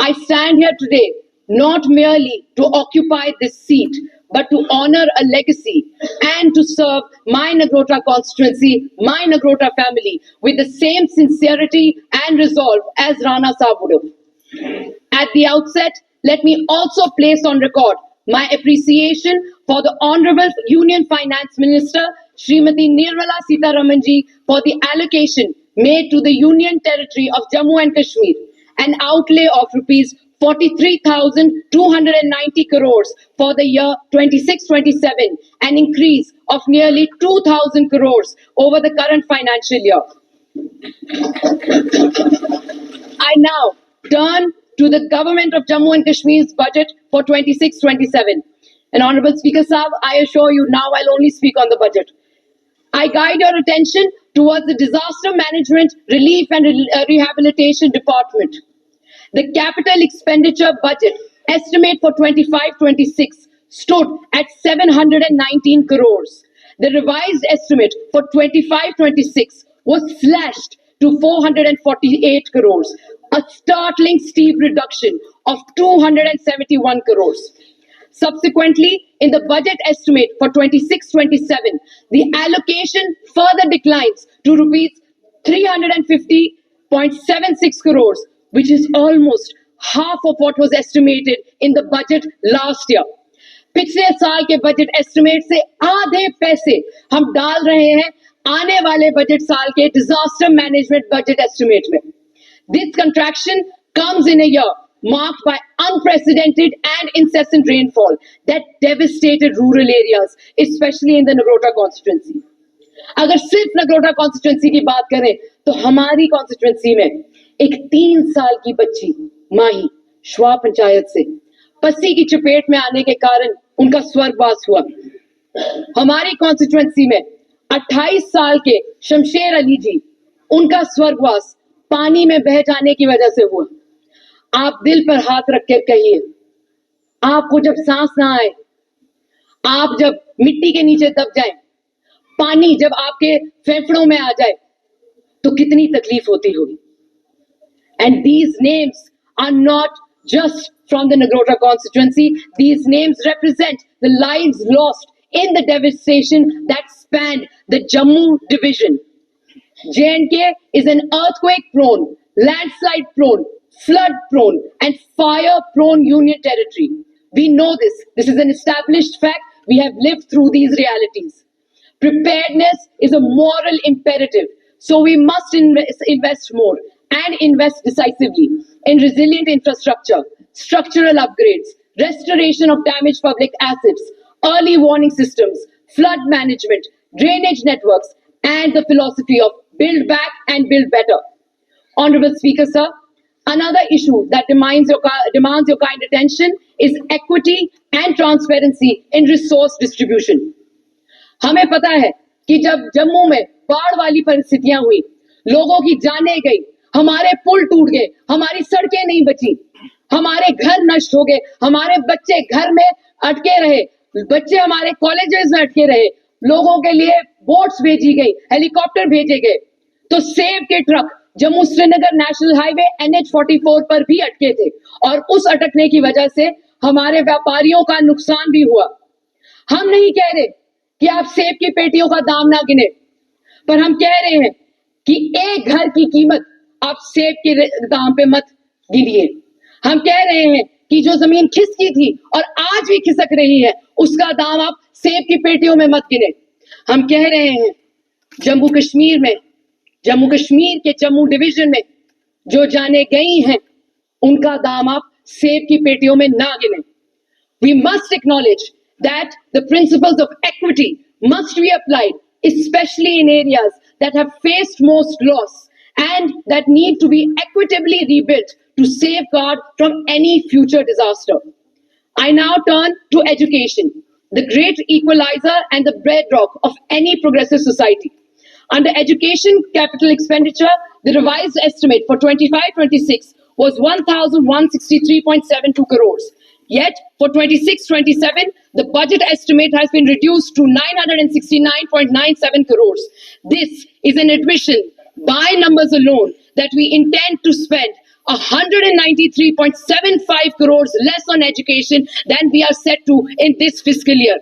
I stand here today not merely to occupy this seat, but to honor a legacy and to serve my Nagrota constituency, my Nagrota family with the same sincerity and resolve as Rana Saab would have. At the outset, let me also place on record my appreciation for the Honorable Union Finance Minister, Srimati Nirmala Sitharamanji, for the allocation made to the Union Territory of Jammu and Kashmir, an outlay of rupees 43,290 crores for the year 26-27, an increase of nearly 2,000 crores over the current financial year. I now turn to the Government of Jammu and Kashmir's budget for 26-27. And Honorable Speaker Saab, I assure you now I'll only speak on the budget. I guide your attention towards the Disaster Management, Relief and Rehabilitation Department. The capital expenditure budget estimate for 25-26 stood at 719 crores. The revised estimate for 25-26 was slashed to 448 crores, a startling steep reduction of 271 crores. Subsequently, in the budget estimate for 26-27, the allocation further declines to rupees 350.76 crores, which is almost half of what was estimated in the budget last year. पिछले साल के budget estimate से आधे पैसे हम डाल रहे हैं आने वाले बजट साल के डिजास्टर मैनेजमेंट बजट एस्टिमेट में. This contraction comes in a year marked by unprecedented and incessant rainfall that devastated rural areas, especially in the Nagrota constituency. अगर सिर्फ नगरोटा कॉन्स्टिट्यूंसी की बात करें तो हमारी कॉन्स्टिट्यूंसी में एक 3 साल की बच्ची माही श्वा पंचायत से पस्सी की चपेट में आने के कारण उनका स्वर्गवास हुआ. हमारी कॉन्स्टिट्यूंसी में 28 साल के शमशेर अली जी, उनका स्वर्गवास पानी में बह जाने की वजह से हुआ. आप दिल पर हाथ रख कर कहिए, आपको जब सांस ना आए, आप जब मिट्टी के नीचे दब जाएं, पानी जब आपके फेफड़ों में आ जाए तो कितनी तकलीफ होती होगी. And these names are not just from the Nagrota constituency. These names represent the lives lost in the devastation that spanned the Jammu division. J&K is an earthquake-prone, landslide-prone, flood-prone, and fire-prone union territory. We know this. This is an established fact. We have lived through these realities. Preparedness is a moral imperative, so we must invest more and invest decisively in resilient infrastructure, structural upgrades, restoration of damaged public assets, early warning systems, flood management, drainage networks, and the philosophy of build back and build better. Honorable Speaker, sir, another issue that demands your kind attention is equity and transparency in resource distribution. हमें पता है कि जब जम्मू में बाढ़ वाली परिस्थितियां हुई, लोगों की जानें गई, हमारे पुल टूट गए, हमारी सड़कें नहीं बची, हमारे घर नष्ट हो गए, हमारे बच्चे घर में अटके रहे, बच्चे हमारे कॉलेजेस में अटके रहे, लोगों के लिए बोट्स भेजी गई, हेलीकॉप्टर भेजे गए, तो सेव के truck Jammu Srinagar national highway NH44 पर भी अटके थे और उस अटकने की वजह से हमारे व्यापारियों का नुकसान भी हुआ. हम नहीं कह रहे कि आप सेब की पेटियों का दाम ना गिने, पर हम कह रहे हैं कि एक घर की कीमत आप सेब के दाम पे मत गिनिए. हम कह रहे हैं कि जो जमीन खिसकी थी और आज भी खिसक रही है, उसका दाम आप सेब की पेटियों में मत गिने. हम कह रहे हैं जम्मू कश्मीर के जम्मू डिवीजन में जो जाने गई हैं, उनका दाम आप सेब की पेटियों में ना गिने. We must acknowledge that the principles of equity must be applied, especially in areas that have faced most loss and that need to be equitably rebuilt to safeguard from any future disaster. I now turn to education, the great equalizer and the bedrock of any progressive society. Under education capital expenditure, the revised estimate for 25-26 was 1,163.72 crores. Yet, for 26-27, the budget estimate has been reduced to 969.97 crores. This is an admission by numbers alone that we intend to spend 193.75 crores less on education than we are set to in this fiscal year.